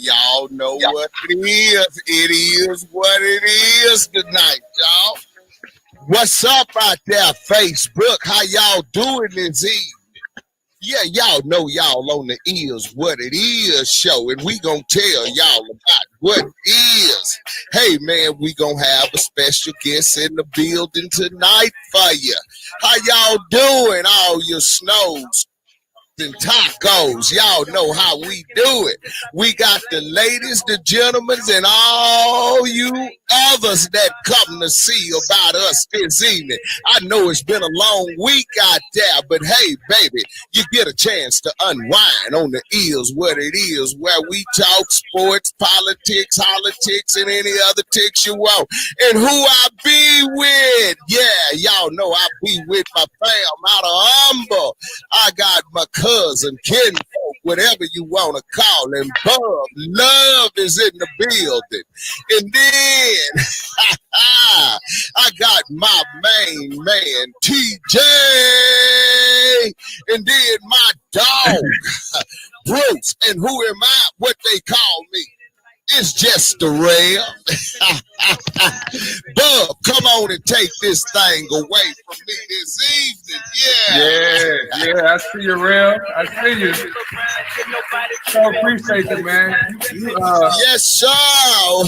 Y'all know what it is. It is what it is tonight, y'all. What's up out there, Facebook? How y'all doing this evening? Yeah, y'all know y'all on the Is What It Is show, and we gonna tell y'all about what is. Hey, man, we gonna have a special guest in the building tonight for you. How y'all doing, all your snows and tacos? Y'all know how we do it. We got the ladies, the gentlemen, and all you others that come to see about us this evening. I know it's been a long week out there, but hey, baby, you get a chance to unwind on the Is What It Is, where we talk sports, politics, and any other ticks you want. And who I be with? Yeah, y'all know I be with my fam out of Humble. I got my cousin, kinfolk, whatever you want to call him, Bub. Love is in the building. And then I got my main man, TJ. And then my dog, Bruce. And who am I? What they call me? It's just the rail. Bub, come on and take this thing away from me this evening. Yeah, I see you, Rail. I see you. So appreciate it, man. Yes, sir.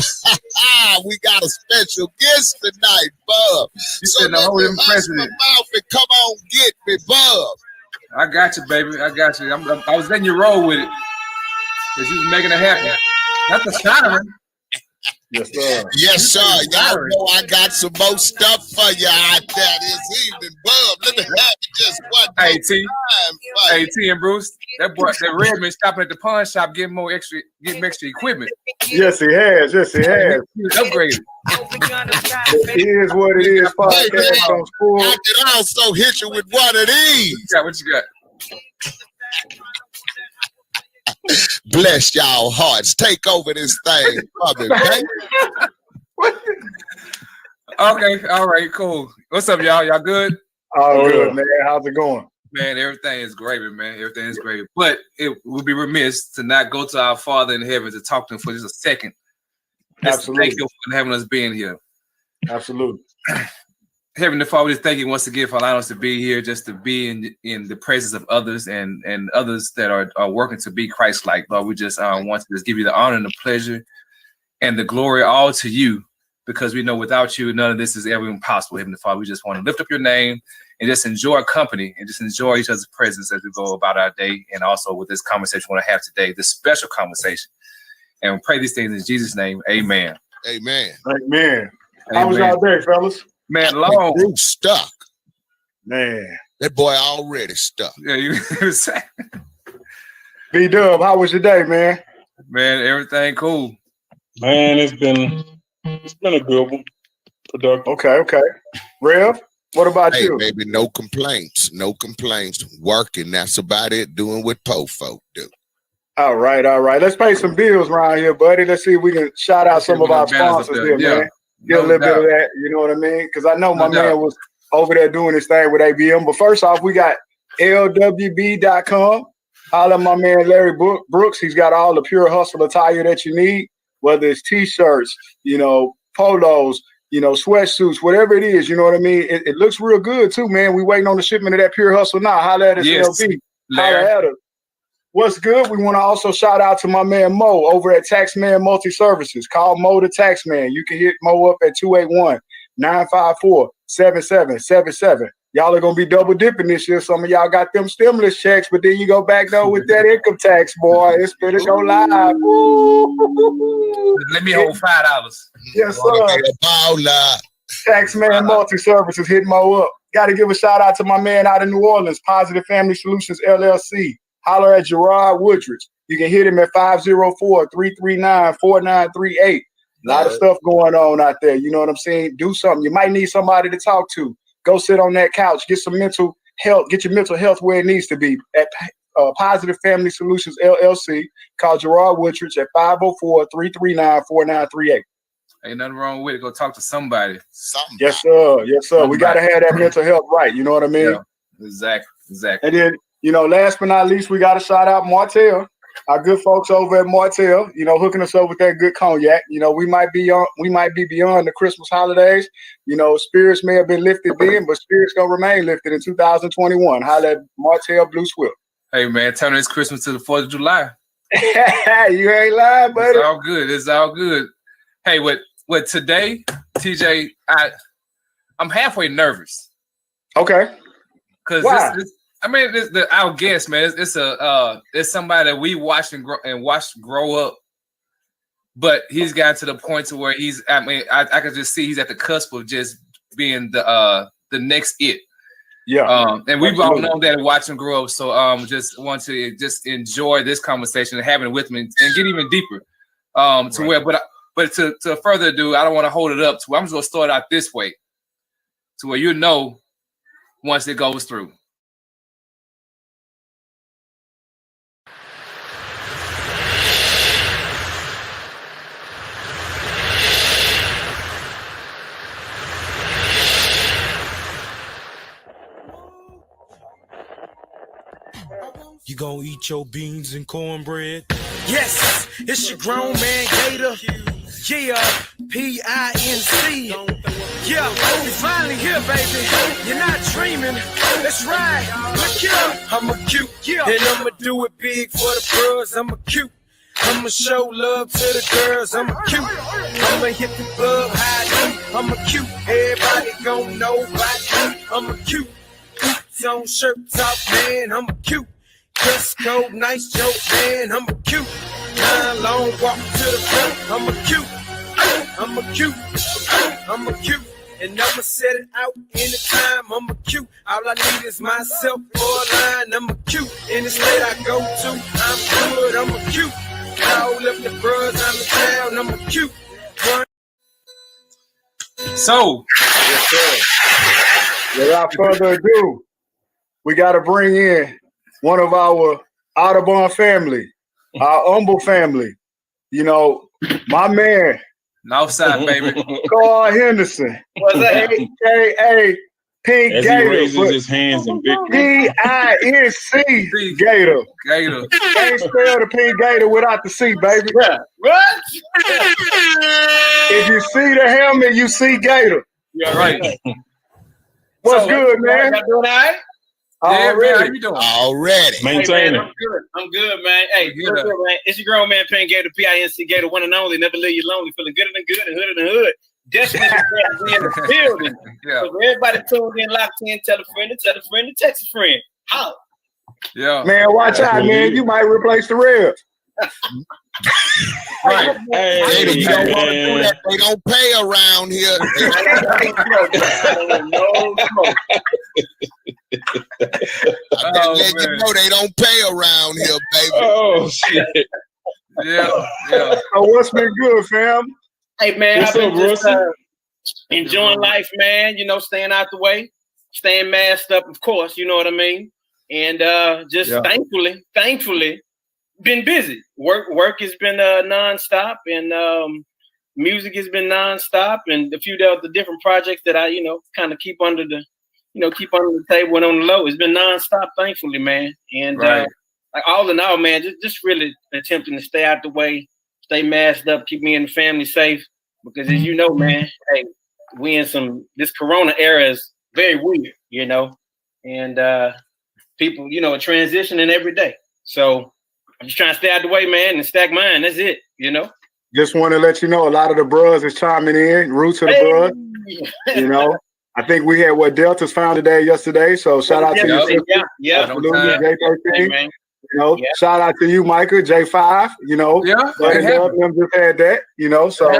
We got a special guest tonight, Bub. So let me hush my mouth and come on get me, Bub. I got you, baby. I got you. I was letting you roll with it because you was making it happen. Not the siren. Yes, sir. Yes, sir. Y'all know I got some more stuff for you out there this evening, Bub. Let me have it just one more time. Hey, T and Bruce, that boy, that Redman stopping at the pawn shop getting extra equipment. Yes, he has. Yes, he has. He's upgraded. It is what it is. Hey, man, I can also hit you with one of these. What you got? Bless y'all hearts. Take over this thing, okay? Okay, all right, cool. What's up, y'all? Y'all good? All good, man. How's it going? Man, everything is great, man. Everything is great. But it would be remiss to not go to our Father in heaven to talk to him for just a second. Absolutely. Thank you for having us being here. Absolutely. Heavenly Father, we just thank you once again for allowing us to be here, just to be in the presence of others and others that are working to be Christ-like. Lord, we just want to just give you the honor and the pleasure and the glory all to you, because we know without you, none of this is ever impossible, Heavenly Father. We just want to lift up your name and just enjoy our company and just enjoy each other's presence as we go about our day, and also with this conversation we want to have today, this special conversation. And we pray these things in Jesus' name. Amen. Amen. Amen. How was y'all day, fellas? Man, long. Bruce stuck. Man. That boy already stuck. Yeah, you B-Dub, how was your day, man? Man, everything cool. Man, it's been a good one. Productive. Okay. Rev, what about you? Baby, no complaints. No complaints. Working, that's about it. Doing what po folk do. All right. Let's pay some bills around here, buddy. Let's see if we can shout out some of our sponsors here, man. Get a little bit of that, you know what I mean? Because I know my man was over there doing his thing with ABM. But first off, we got LWB.com. Holla at my man Larry Brooks. He's got all the pure hustle attire that you need, whether it's T-shirts, polos, sweatsuits, whatever it is, you know what I mean? It looks real good too, man. We waiting on the shipment of that pure hustle now. Holla at us, LB. Holla at us. What's good? We want to also shout out to my man Mo over at Taxman Multi-Services. Call Mo the Taxman. You can hit Mo up at 281-954-7777. Y'all are going to be double dipping this year. Some of y'all got them stimulus checks, but then you go back though with that income tax, boy. It's better go live. Let me hold $5. Yes, sir. Taxman Multi-Services, hit Mo up. Got to give a shout out to my man out in New Orleans, Positive Family Solutions, LLC. Holler at Gerard Woodridge. You can hit him at 504-339-4938. A lot of stuff going on out there. You know what I'm saying? Do something. You might need somebody to talk to. Go sit on that couch. Get some mental health. Get your mental health where it needs to be. At Positive Family Solutions, LLC. Call Gerard Woodridge at 504-339-4938. Ain't nothing wrong with it. Go talk to somebody. Yes, sir. We got to have that mental health right. You know what I mean? Yeah, exactly. And then, last but not least, we got to shout out Martell. our good folks over at Martell, you know, hooking us up with that good cognac. You know, we might be beyond the Christmas holidays. You know, spirits may have been lifted then, but spirits gonna remain lifted in 2021. Holla at Martell Blue Swift. Hey man, turn this Christmas to the 4th of July. You ain't lying, buddy. It's all good. It's all good. Hey, what today, TJ? I'm halfway nervous. Okay. Because our guest, man, it's somebody that we watched watched grow up, but he's gotten to the point to where I can just see he's at the cusp of just being the next it. Yeah. And we've all known that and watch him grow up. So just want to just enjoy this conversation and having it with me and get even deeper. But to further ado, I don't want to hold it up to. I'm just gonna start out this way, to where once it goes through. You gonna eat your beans and cornbread? Yes, it's your grown man Gator. Yeah, P-I-N-C. Yeah, we finally here, baby. You're not dreaming. That's right. Look here, I'm a cute. Yeah, and I'ma do it big for the bros. I'm a cute. I'ma show love to the girls. I'm a cute. I'ma hit the club high. I'm a cute. Everybody gon' know about me. I'm a cute. Boots on, shirts off, man. I'm a cute. Dress code, nice joke, man. I'm a cute. Long walk to the front. I'm a cute. I'm a cute. I'm a cute. And I'ma set it out anytime. I'm a cute. All I need is myself for a line. I'm a cute. Any state I go to, I'm good. I'm a cute. All of the bros, I'm in town. I'm a cute. So, yes, sir. Without further ado, we got to bring in one of our Audubon family, our humble family. You know, my man. Outside, baby. Carl Henderson. What's that? AKA Pinc As Gator. he raises his hands in victory. P-I-N-C Gator. Gator. Can't spell the Pinc Gator without the C, baby. Yeah. What? If you see the helmet, you see Gator. Yeah, right. What's good, man? Y'all doing all right? Yeah, man, how you doing? Already. Maintain Hey, man, it. I'm good, man. Hey, Good. what's up, man? It's your grown man, Pinc Gator, P-I-N-C Gator, one and only. Never leave you lonely, feeling gooder than good and hooder than hood. Definitely glad to be in the building. Yeah. So for everybody tuned in, locked in, tell a friend, and text a friend. How? Yeah. Man, watch out, man. You might replace the ribs. Right. Gator, you don't want to do man. that. They don't pay around here. No smoke. I better let you know they don't pay around here, baby. Oh, shit. Yeah. So what's been good, fam? Hey, man, What's I've been up, just Russell? enjoying life, man. You know, staying out the way, staying masked up, of course, you know what I mean? And just thankfully, been busy. Work has been nonstop, and music has been nonstop, and a few of the different projects that I, kind of keep under the table and on the low. It's been nonstop, thankfully, man. And Right. like all in all, man, just really attempting to stay out the way, stay masked up, keep me and the family safe. Because as you know, man, hey, we in this Corona era is very weird, and people, are transitioning every day. So I'm just trying to stay out the way, man, and stack mine. That's it, Just want to let you know a lot of the bros is chiming in, roots of the bros. I think we had Delta's founder day yesterday. So shout out to you. Yeah. Absolutely, J13. Hey, man. Shout out to you, Micah, J5, Yeah. But them just had that, so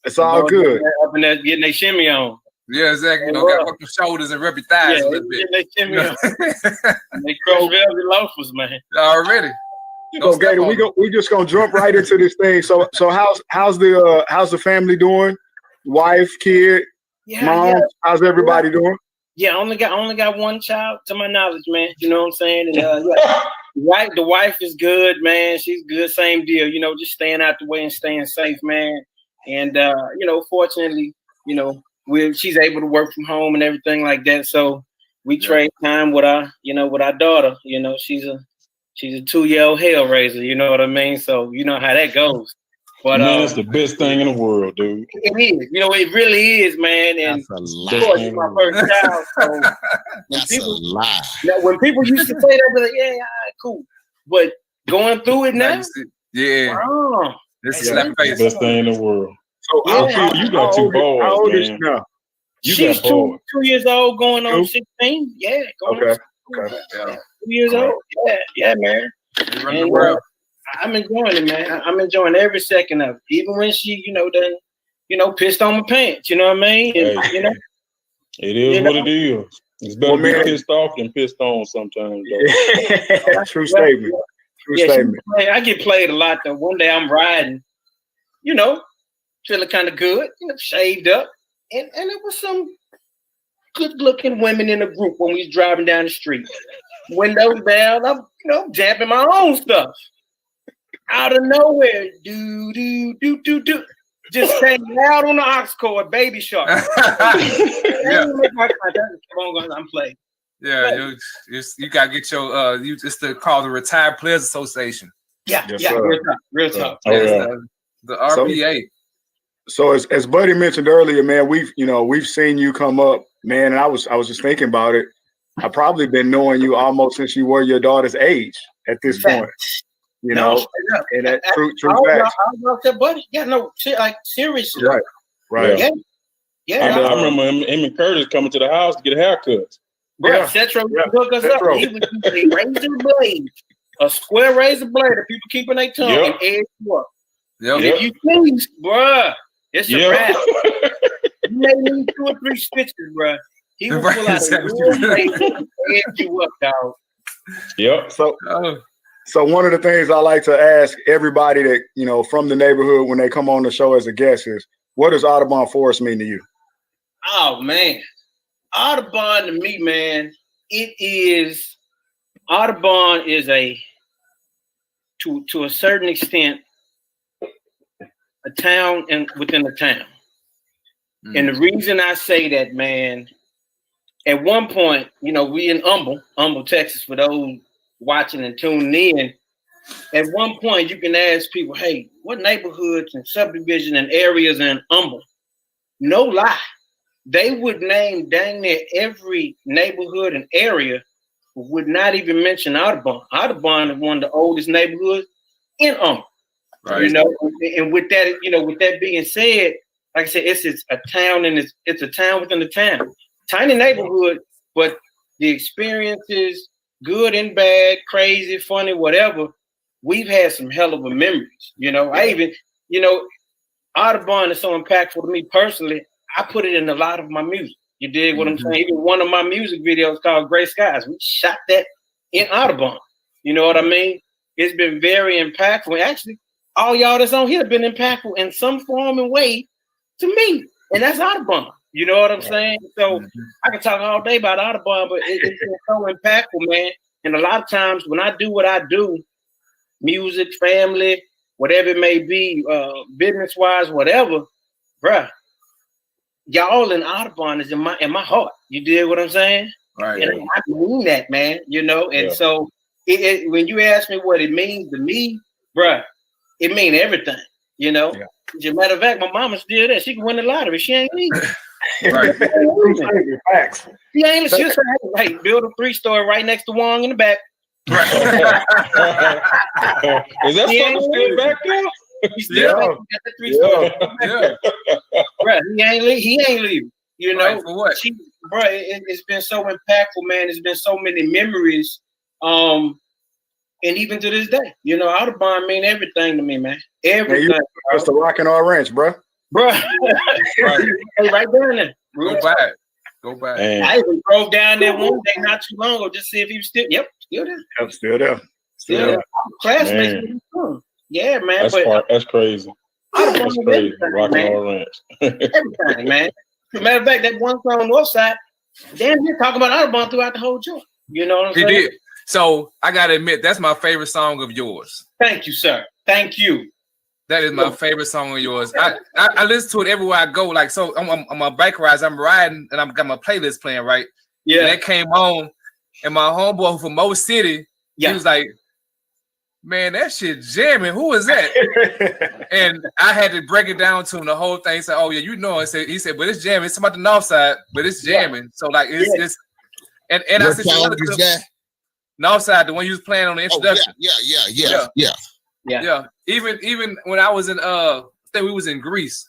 it's all good. Up in there getting their shimmy on. Yeah, exactly. Got to work your shoulders and rub your thighs a little bit. They shimmy on. They cross velvet loafers, man. Already. So Gator, we just gonna jump right into this thing. So how's the family doing? Wife, kid, mom, how's everybody doing? Yeah, only got one child to my knowledge, man. You know what I'm saying? And the wife is good, man. She's good, same deal. Just staying out the way and staying safe, man. And fortunately, she's able to work from home and everything like that. So we trade time with our daughter. She's a She's a 2-year-old hellraiser. You know what I mean? So you know how that goes. But man, it's the best thing in the world, dude. It is. You know, it really is, man. And That's a of lie. course, it's my first child. So That's a lie. now, when people used to say that, they're like, yeah, all right, cool. But going through it now, yeah, this is the best thing in the world. So you got two boys, how old is man. she now? She's 2 years old, going on 16. Yeah, going on 16. Okay. 2 years old. Yeah, man. Run the world. I'm enjoying it, man. I'm enjoying every second of it. Even when she, done, pissed on my pants. You know what I mean? And, Hey, it is what it is. It's better to be pissed off than pissed on sometimes. True statement. True statement. I get played a lot though. One day I'm riding, feeling kind of good, shaved up, and it was some good-looking women in a group when we was driving down the street. Windows down, I'm jamming my own stuff. Out of nowhere, do, just came loud on the aux cord, Baby Shark. Yeah. I'm playing. Yeah, you gotta get your it's called the Retired Players Association. Yeah, Yes, yeah, sir. real talk. The RPA. So as Buddy mentioned earlier, man, we've seen you come up, man, and I was just thinking about it. I've probably been knowing you almost since you were your daughter's age at this point. And that true facts. I was that, buddy. Yeah, no, like seriously. Right. Yeah. I remember him and Curtis coming to the house to get a haircut. Bro, Cetro hook us up. He would use a razor blade, a square razor blade that people keeping their tongue and edge you up. And if you please, bruh, it's a wrap. You may need 2 or 3 stitches, bruh. He will pull out a real razor and edge you up, dog. Yep. So one of the things I like to ask everybody that, from the neighborhood when they come on the show as a guest is, what does Audubon Forest mean to you? Oh, man. Audubon to me, man, Audubon is to a certain extent, a town and within a town. And the reason I say that, man, at one point, we in Humble, Texas, for those watching and tuning in. At one point, you can ask people, hey, what neighborhoods and subdivision and areas in Humble? No lie. They would name dang near every neighborhood and area, but would not even mention Audubon. Audubon is one of the oldest neighborhoods in Humble. Right. And with that, with that being said, like I said, it's a town and it's a town within a town. Tiny neighborhood, but the experiences, good and bad, crazy, funny, whatever, we've had some hell of a memories. I even, Audubon is so impactful to me personally. I put it in a lot of my music. You dig what I'm saying? Even one of my music videos called Gray Skies, we shot that in Audubon. You know what I mean? It's been very impactful. Actually, all y'all that's on here have been impactful in some form and way to me. And that's Audubon. You know what I'm saying? So I can talk all day about Audubon, but it's been so impactful, man. And a lot of times when I do what I do, music, family, whatever it may be, business-wise, whatever, bruh, y'all in Audubon is in my heart. You dig what I'm saying? Right. And I mean that, man. And so when you ask me what it means to me, bruh, it means everything. As a matter of fact, my mama's still there. She can win the lottery. She ain't leaving. Right. Facts. She ain't. She'll say, hey, build a 3-story right next to Wong in the back. Right. Is that something still back there? He's still at the 3-story. Bruh, he ain't leaving. Right, for what? It's been so impactful, man. It's been so many memories. And even to this day, Audubon mean everything to me, man. Everything. Hey, it's the Rockin' R Ranch, bro. Right there. Go back. I even drove down there one day not too long ago just to see if he was still. Yep, still there. Yep, still there. Still classmates. Yeah, man. That's crazy. That's crazy. Rockin' R Ranch. Everything, man. As a matter of fact, that one song on Northside, damn, he's talking about Audubon throughout the whole joint. You know what I'm saying? He did. So I gotta admit, that's my favorite song of yours. Thank you, sir. Thank you. That is my favorite song of yours. I listen to it everywhere I go. Like, so I'm a bike ride, I'm riding, and I'm got my playlist playing, right? Yeah. And that came on, and my homeboy from Mo City, he was like, man, that shit jamming. Who is that? And I had to break it down to him, the whole thing. Said, oh yeah, you know. He said, but it's jamming. It's about the north side, but it's jamming. So like it's and I said, north side, the one you was playing on the introduction. Yeah. Even when I was in I think we was in Greece.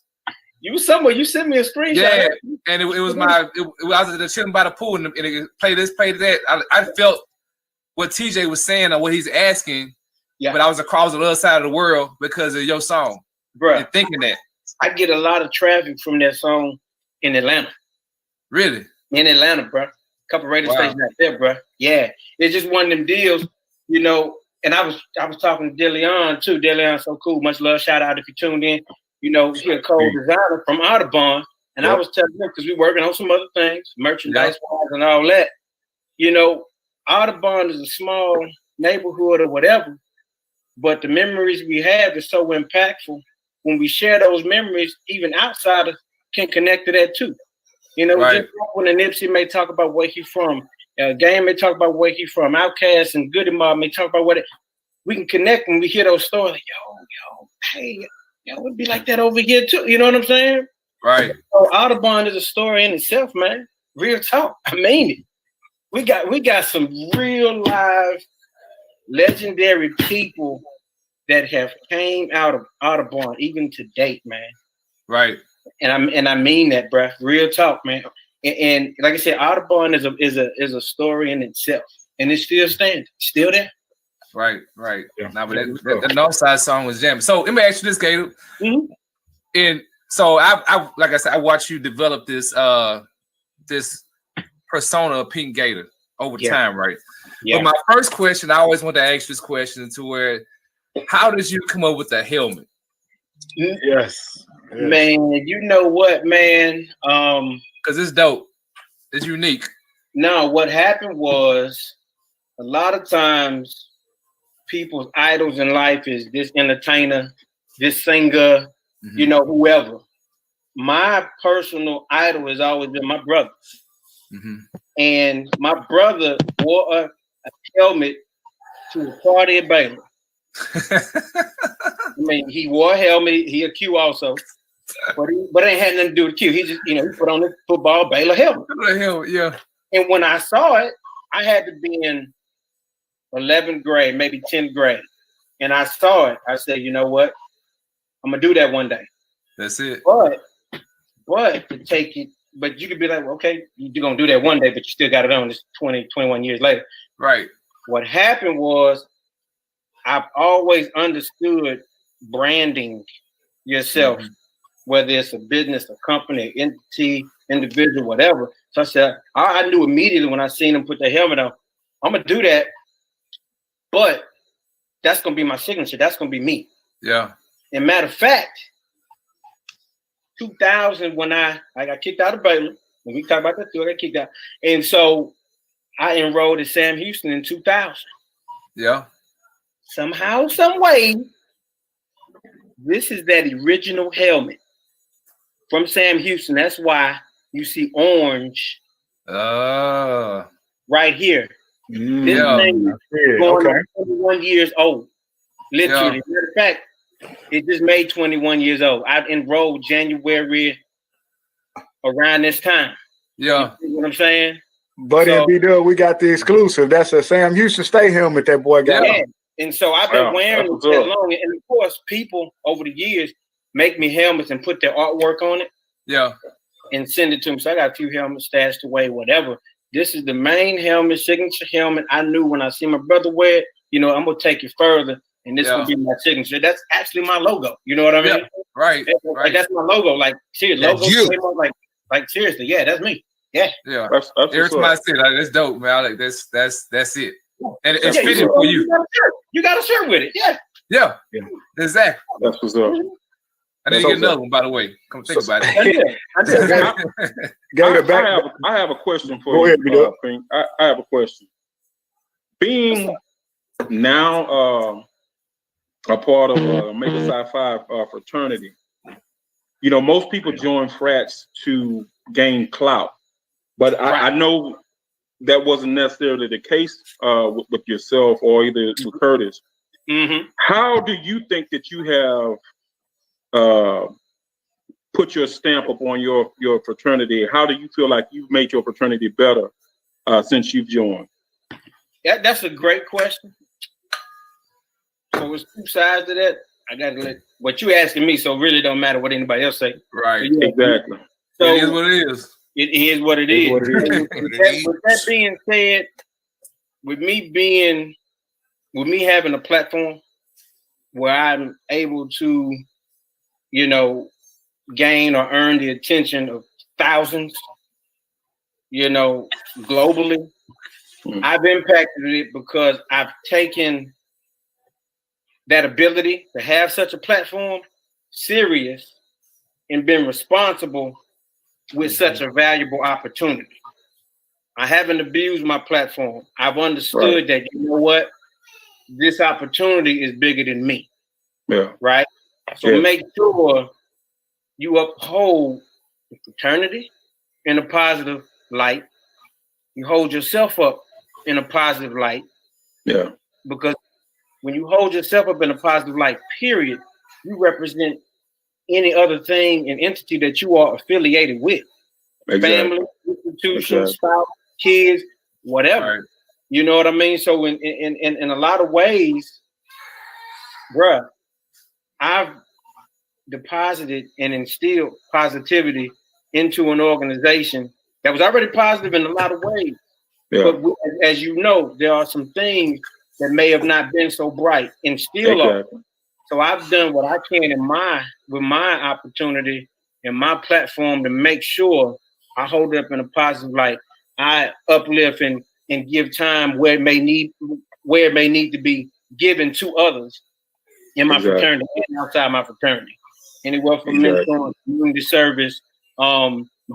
You was somewhere. You sent me a screenshot. Yeah, and it was I was chilling by the pool and it play this, play that. I felt what TJ was saying or what he's asking. Yeah, but I was across the other side of the world because of your song, bro. And thinking that I get a lot of traffic from that song in Atlanta. Really? In Atlanta, bro. A couple radio stations out there, bro. Yeah, it's just one of them deals, you know. And I was talking to DeLeon too. DeLeon's so cool. Much love. Shout out if you tuned in. You know, he's a co-designer from Audubon, and I was telling him because we're working on some other things, merchandise-wise and all that. You know, Audubon is a small neighborhood or whatever, but the memories we have is so impactful. When we share those memories, even outsiders can connect to that too. You know, just when the Nipsey may talk about where he's from, Game may talk about where he's from, Outkast and Goody Mob may talk about we can connect when we hear those stories. Like, yo, hey. It would be like that over here too. You know what I'm saying? Right. So Audubon is a story in itself, man. Real talk. I mean it. We got some real live legendary people that have came out of Audubon even to date, man. Right. And I mean that, bruh. Real talk, man. And like I said, Audubon is a story in itself, and it's still standing, still there. Right. Yeah. Now, but that Northside song was jamming. So let me ask you this, Gator. Mm-hmm. And so I like I said, I watched you develop this this persona of Pinc Gator over time, right? Yeah. But my first question, I always want to ask this question to where, how did you come up with the helmet? Yes. Man, you know what, man? Because it's dope. It's unique. No, what happened was a lot of times people's idols in life is this entertainer, this singer, you know, whoever. My personal idol has always been my brother. And my brother wore a helmet to a party at Baylor. I mean, he wore a helmet. He a Q also, but it ain't had nothing to do with Q. He just, you know, he put on the football Baylor helmet. Yeah. And when I saw it, I had to be in 11th grade, maybe 10th grade. And I saw it. I said, you know what? I'm going to do that one day. That's it. But to take it, but you could be like, well, okay, you're going to do that one day, but you still got it on. It's 20, 21 years later. Right. What happened was I've always understood branding yourself, whether it's a business, a company, entity, individual, whatever. So I said, I knew immediately when I seen him put the helmet on, I'm going to do that. But that's going to be my signature. That's going to be me. Yeah. And matter of fact, 2000, when I got kicked out of Baylor, when we talk about that too, I got kicked out. And so I enrolled at Sam Houston in 2000. Yeah. Somehow, some way, this is that original helmet from Sam Houston. That's why you see orange right here. This thing is going on 21 years old. Literally. Matter of fact, it just made 21 years old. I enrolled January around this time. Yeah. You know what I'm saying? But in B-Dub, we got the exclusive. That's a Sam Houston State helmet that boy got. Yeah. And so I've been wearing it that long. And of course, people over the years make me helmets and put their artwork on it. Yeah. And send it to them. So I got a few helmets stashed away, whatever. This is the main helmet, signature helmet. I knew when I see my brother wear it, you know, I'm going to take it further. And this will be my signature. That's actually my logo. You know what I mean? Yeah. Right. Like, that's my logo. Like, seriously, logo. Like seriously, yeah, that's me. Yeah. Yeah. Every time I see it, that's dope, man. Like that's it. And it's fitting for you. You got a shirt with it. Yeah. Yeah. Exactly. That's what's up. I didn't get another one, by the way. Come think about it. I have a question for you. Pinc. I have a question. Being now a part of Mega Psi-Phi fraternity, you know, most people join frats to gain clout, but I know that wasn't necessarily the case with yourself or either with Curtis. Mm-hmm. How do you think that you have put your stamp upon your fraternity? How do you feel like you've made your fraternity better since you've joined? That's a great question. So it's two sides to that. I gotta let what you asking me, so it really don't matter what anybody else say. Right. Yeah. Exactly. So it is what it is. It is what it is. With that being said, with me having a platform where I'm able to, gain or earn the attention of thousands, globally, I've impacted it because I've taken that ability to have such a platform serious and been responsible with such a valuable opportunity. I haven't abused my platform. I've understood that, you know what, this opportunity is bigger than me. Yeah. Right? So make sure you uphold the fraternity in a positive light. You hold yourself up in a positive light. Yeah. Because when you hold yourself up in a positive light, period, you represent any other thing and entity that you are affiliated with. Exactly. Family, institutions, spouse, kids, whatever. Right. You know what I mean? So in a lot of ways, bruh, I've deposited and instilled positivity into an organization that was already positive in a lot of ways. Yeah. But as you know, there are some things that may have not been so bright and still are. So I've done what I can with my opportunity and my platform to make sure I hold it up in a positive light. I uplift and give time where it may need to be given to others in my fraternity and outside my fraternity. Anywhere from mentoring, community service,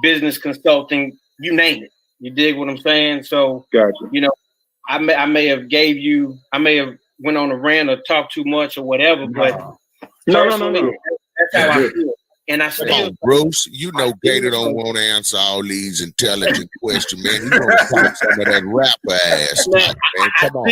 business consulting, you name it. You dig what I'm saying? So, I may have went on a rant or talked too much or whatever, but no. That's how I feel. And I Come on, Bruce. You know Gator don't want to answer all these intelligent questions, man. You want to talk some of that rapper ass stuff, man. Come on.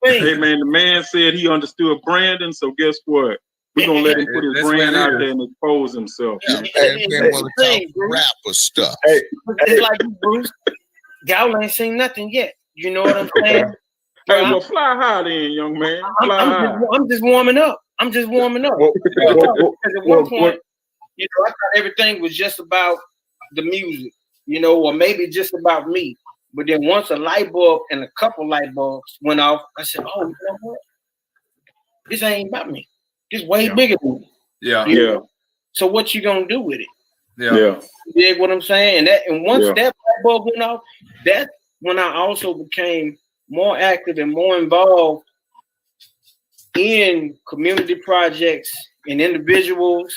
Hey, man, the man said he understood Brandon, so guess what? We're going to let him put his brand out there and expose himself. Yeah, man want to talk rapper stuff. It's like Bruce, y'all ain't seen nothing yet. You know what I'm saying? Hey, well, fly high then, young man. I'm just warming up. Because at one point, I thought everything was just about the music, or maybe just about me. But then once a light bulb and a couple light bulbs went off, I said, "Oh, you know what? This ain't about me. This way bigger than me." Yeah. So what you gonna do with it? Yeah. You dig what I'm saying? And once that light bulb went off, that's when I also became more active and more involved in community projects and individuals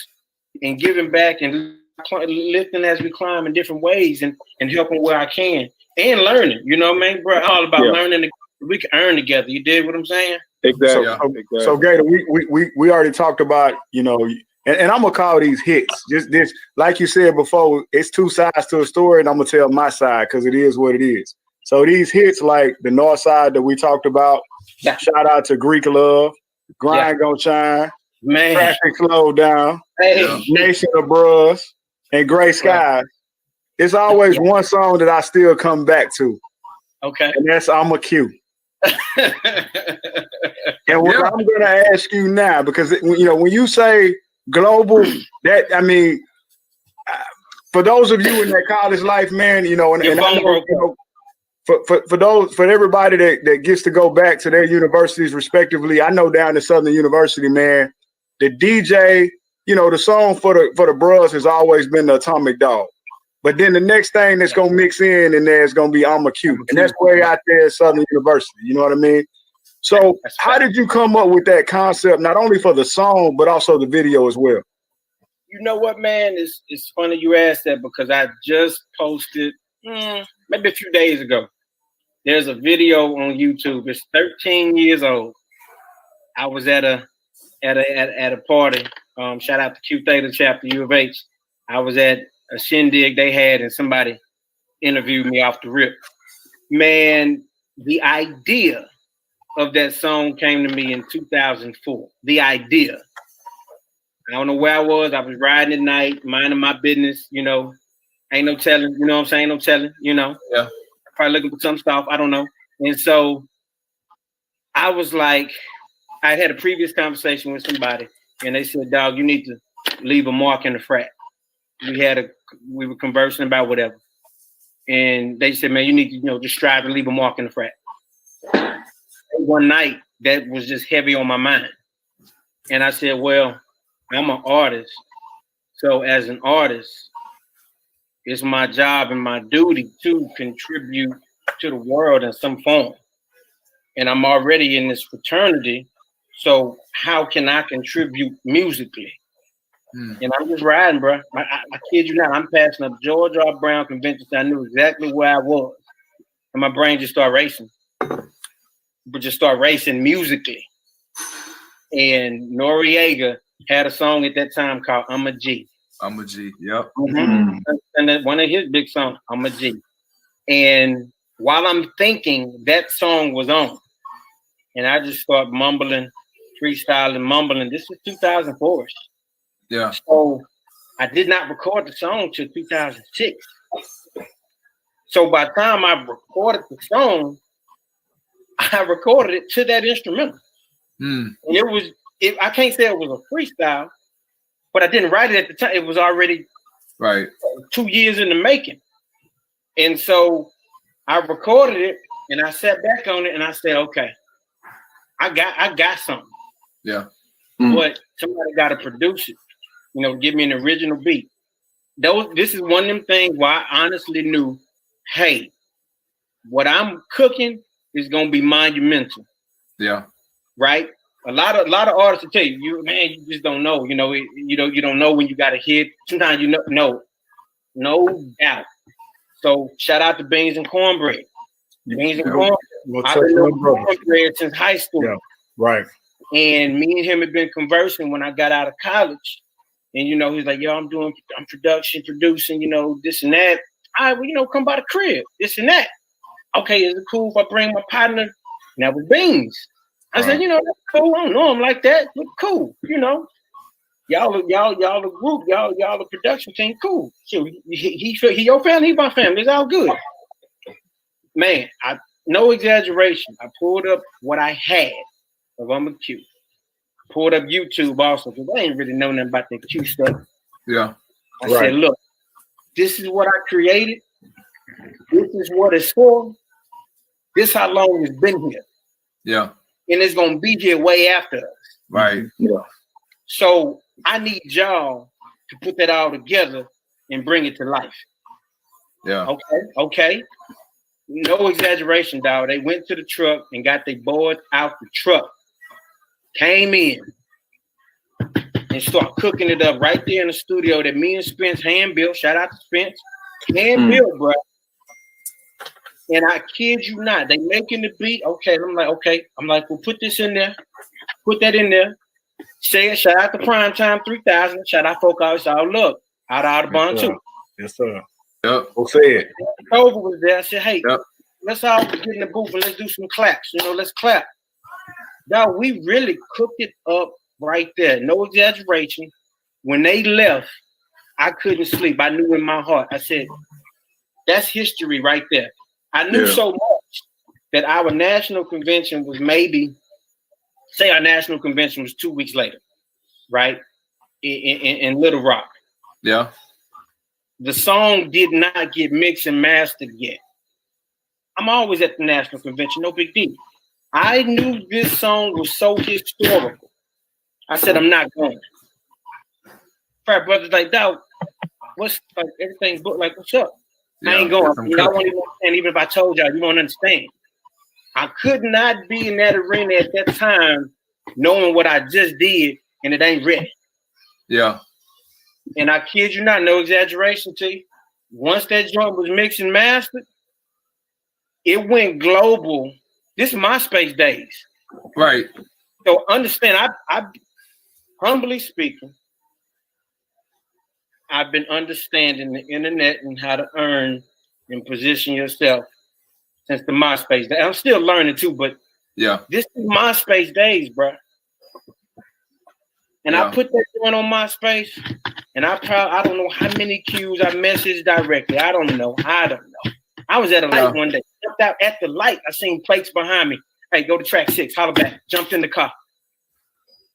and giving back and lifting as we climb in different ways and helping where I can and learning. You know what I mean, bro? All about learning. We can earn together. You dig what I'm saying? Exactly. So Gator, we already talked about, and I'm gonna call these hits. Just this, like you said before, it's two sides to a story, and I'm gonna tell my side because it is what it is. So these hits, like the North Side that we talked about, shout out to Greek Love, Grind Gon' Shine, Traffic Slow Down, Nation of Bros, and Gray Skies. It's always one song that I still come back to. Okay. And that's I'm a Q. And what I'm gonna ask you now, because when you say global, that for those of you in that college life, man, and I know, for everybody that gets to go back to their universities respectively, I know down at Southern University, man, the DJ, the song for the bros has always been the Atomic Dog. But then the next thing that's gonna mix in there is gonna be I'm a Q. And that's way out there at Southern University. You know what I mean? So how did you come up with that concept, not only for the song, but also the video as well? You know what, man? It's funny you asked that because I just posted maybe a few days ago. There's a video on YouTube. It's 13 years old. I was at a party. Shout out to Q Theta chapter U of H. I was at a shindig they had, and somebody interviewed me off the rip. Man, the idea of that song came to me in 2004. The idea. I don't know where I was. I was riding at night, minding my business, you know. Ain't no telling, you know what I'm saying? No telling, you know. Yeah. Probably looking for some stuff. I don't know. And so I was like, I had a previous conversation with somebody, and they said, "Dog, you need to leave a mark in the frat." We were conversing about whatever, and they said, "Man, you need to, you know, just strive to leave a mark in the frat." One night, that was just heavy on my mind, and I said, "Well, I'm an artist, so as an artist, it's my job and my duty to contribute to the world in some form, and I'm already in this fraternity." So how can I contribute musically? And I'm just riding, bro. I kid you not. I'm passing up George R. Brown conventions. I knew exactly where I was. And my brain just started racing. But just start racing musically. And Noriega had a song at that time called I'm a G. I'm a G, yep. Mm-hmm. And then one of his big songs, I'm a G. And while I'm thinking, that song was on. And I just start mumbling, freestyling, mumbling. This is 2004. Yeah. So I did not record the song till 2006. So by the time I recorded the song, I recorded it to that instrumental. And I can't say it was a freestyle, but I didn't write it at the time. It was already 2 years in the making. And so I recorded it and I sat back on it and I said, okay, I got something. Yeah. But somebody got to produce it, you know, give me an original beat. This is one of them things where I honestly knew, hey, what I'm cooking is gonna be monumental. Yeah. Right? A lot of artists will tell you, you just don't know. You know, you don't know when you got a hit. Sometimes you know, no doubt. So shout out to Beans and Cornbread. Beans and Cornbread. I've been knowing Cornbread since high school. Yeah, right. And me and him had been conversing when I got out of college. And, you know, he's like, yo, I'm producing, you know, this and that. All right, well, you know, come by the crib, this and that. Okay, is it cool if I bring my partner? And that was Beans. I said, you know, that's cool. I don't know him like that, but cool. You know, y'all the group, y'all the production team, cool. So he your family, he my family. It's all good. Man, no exaggeration. I pulled up what I had of I'm a Q. Pulled up YouTube also because I ain't really know nothing about that Q stuff. Yeah. I said, look, this is what I created. This is what it's for. This how long it's been here. Yeah. And it's gonna be here way after us. Right. Yeah. So I need y'all to put that all together and bring it to life. Yeah. Okay. No exaggeration, dog. They went to the truck and got their boards out the truck. Came in and started cooking it up right there in the studio that me and Spence hand built. Shout out to Spence. Hand built, bro. And I kid you not, they making the beat. Okay, I'm like, we'll put this in there. Put that in there. Say it. Shout out to Primetime 3000. Shout out Folk Always All Look. Out of Audubon too. Yes, sir. Yep. We'll say it. Over was there. I said, hey, let's all get in the booth and let's do some claps. You know, let's clap. Now we really cooked it up right there. No exaggeration. When they left, I couldn't sleep. I knew in my heart. I said, that's history right there. I knew so much that our national convention was our national convention was 2 weeks later, right? In Little Rock. Yeah. The song did not get mixed and mastered yet. I'm always at the national convention, no big deal. I knew this song was so historical. I said, I'm not going. Frat brothers like, dog, what's like everything's booked? Like, what's up? Yeah, I ain't going. Y'all won't even understand. Even if I told y'all, you won't understand. I could not be in that arena at that time knowing what I just did and it ain't ready. Yeah. And I kid you not, no exaggeration to you. Once that joint was mixed and mastered, it went global. This is MySpace days. Right. So understand, I humbly speaking, I've been understanding the internet and how to earn and position yourself since the MySpace days. I'm still learning too, but Yeah. This is MySpace days, bro. And I put that joint on MySpace, and I don't know how many cues I messaged directly. I don't know. I was at a light one day. Jumped out at the light. I seen plates behind me. Hey, go to track 6. Holler back. Jumped in the car.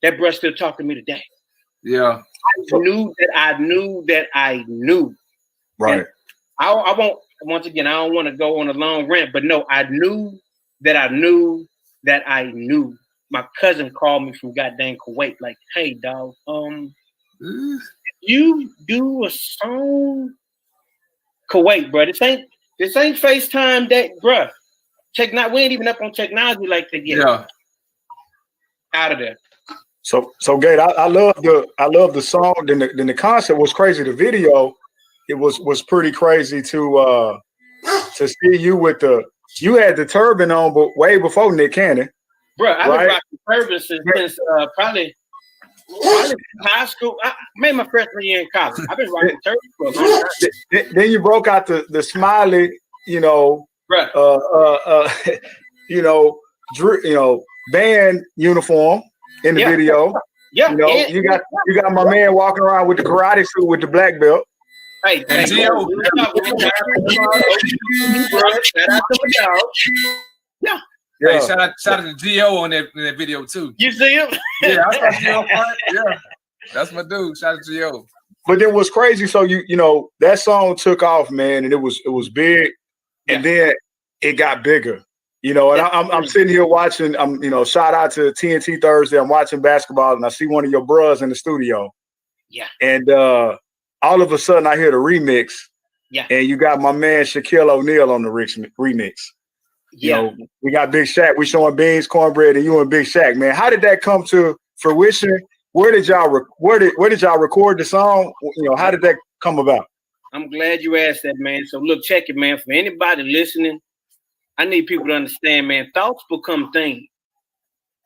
That bruh still talking to me today. Yeah. I knew that I knew. Right. And I won't. Once again, I don't want to go on a long rant, but no, I knew that I knew that I knew. My cousin called me from goddamn Kuwait, like, "Hey, dog, you do a song, Kuwait, bro? This ain't FaceTime, that, bro. We ain't even up on technology like that yet. Yeah, out of there." So Gate, I love the song. Then the concept was crazy. The video, it was pretty crazy to see you with you had the turban on, but way before Nick Cannon. Bro, I've been rocking turban since probably high school. Maybe my freshman year in college. I've been rocking turban for a long time. Then you broke out the smiley, band uniform in the video. Yeah, you got my man walking around with the karate suit with the black belt. Hey, Hey, shout out to Gio on that video too. You see him? Yeah, I saw Gio. Yeah, that's my dude. Shout out to Gio. But it was crazy. So that song took off, man, and it was big, and then it got bigger. And I'm sitting here watching. Shout out to TNT Thursday. I'm watching basketball, and I see one of your bros in the studio. Yeah. And all of a sudden, I hear the remix. Yeah. And you got my man Shaquille O'Neal on the remix. Yeah. We got Big Shaq. We showing beans, cornbread, and you and Big Shaq, man. How did that come to fruition? Where did y'all record the song? How did that come about? I'm glad you asked that, man. So look, check it, man. For anybody listening, I need people to understand, man. Thoughts become things,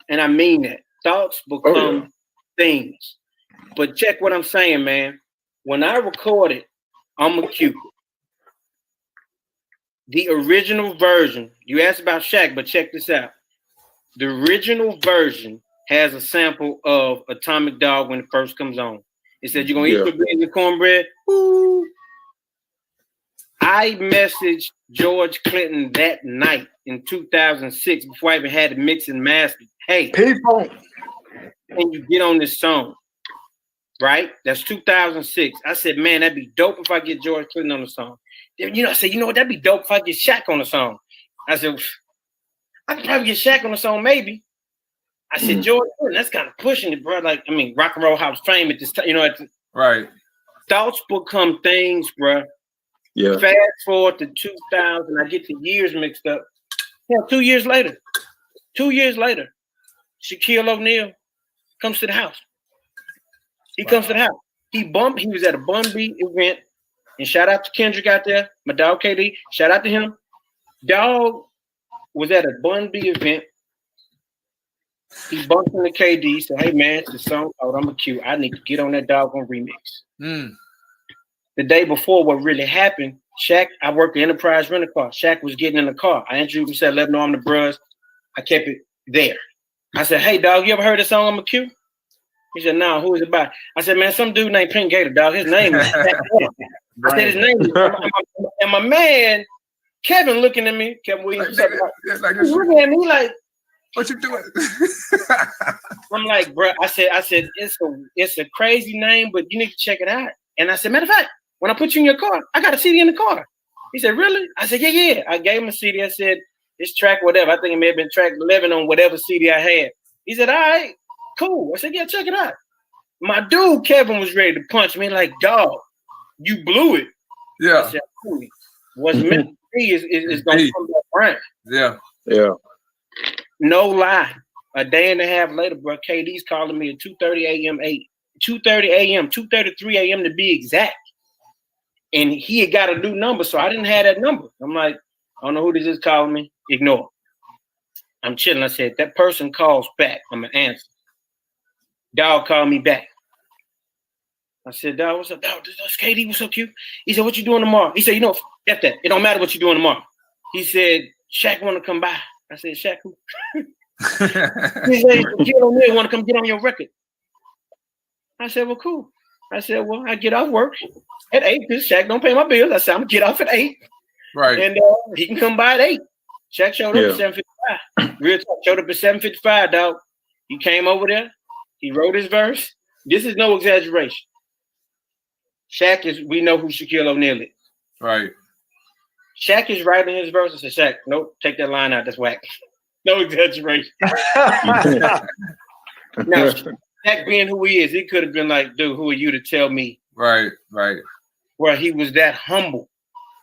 and I mean that. Thoughts become things. But check what I'm saying, man. When I recorded I'm a Cupid, the original version, you asked about Shaq, but check this out. The original version has a sample of Atomic Dog when it first comes on. It said, "You're going to eat your beans and cornbread?" Woo. I messaged George Clinton that night in 2006 before I even had to mix and master. Hey, people, can you get on this song? Right? That's 2006. I said, man, that'd be dope if I get George Clinton on the song. I said, you know what? That'd be dope if I get Shaq on the song. I said, I could probably get Shaq on the song, maybe. I said, George Clinton, that's kind of pushing it, bro. Like, Rock and Roll House fame at this time, right. Thoughts become things, bro. Yeah. Fast forward to 2000, I get the years mixed up. Yeah, 2 years later, Shaquille O'Neal comes to the house. He comes to the house. He was at a Bun B event, and shout out to Kendrick out there, my dog KD. Shout out to him. Dog was at a Bun B event. He bumped into KD, said, "Hey man, it's a song called I'm a Q. I need to get on that doggone remix." The day before, what really happened, Shaq, I worked at Enterprise Rental Car. Shaq was getting in the car. I introduced him, let him know I'm the bros. I kept it there. I said, "Hey dog, you ever heard the song I'm a Q?" He said, "No, who is it by?" I said, "Man, some dude named Pinc Gator, dog. His name is." I said his name is. And my man, Kevin, looking at me, Kevin Williams, looking at me like, "What you doing?" I'm like, bro. I said, it's a crazy name, but you need to check it out. And I said, matter of fact, when I put you in your car, I got a CD in the car. He said, "Really?" I said, yeah. I gave him a CD. I said, "It's track whatever." I think it may have been track 11 on whatever CD I had. He said, "All right. Cool." I said, "Yeah, check it out." My dude Kevin was ready to punch me, like, "Dog, you blew it." Yeah. I said, "Cool. What's meant to be is gonna come back around." Yeah. No lie. A day and a half later, bro, KD's calling me at 2:30 a.m. 2:33 a.m. to be exact. And he had got a new number, so I didn't have that number. I'm like, I don't know who this is calling me. Ignore. I'm chilling. I said, that person calls back. I'm gonna answer. Dog called me back. I said, "Dog, what's up? Dog, that's KD, what's up, Q?" He said, "What you doing tomorrow?" He said, F that. It don't matter what you doing tomorrow. He said, "Shaq want to come by." I said, "Shaq who?" He said, Shaquille O'Neal want to come get on your record. I said, well, cool. I said, well, I get off work at 8 because Shaq don't pay my bills. I said, I'm going to get off at 8. Right. And he can come by at 8. Shaq showed up at 7:55. Real talk, showed up at 7:55, dog. He came over there. He wrote his verse. This is no exaggeration. We know who Shaquille O'Neal is. Right. Shaq is writing his verse. I said, Shaq, nope, take that line out. That's whack. No exaggeration. Now, Shaq being who he is, he could have been like, dude, who are you to tell me? Right. Well, he was that humble.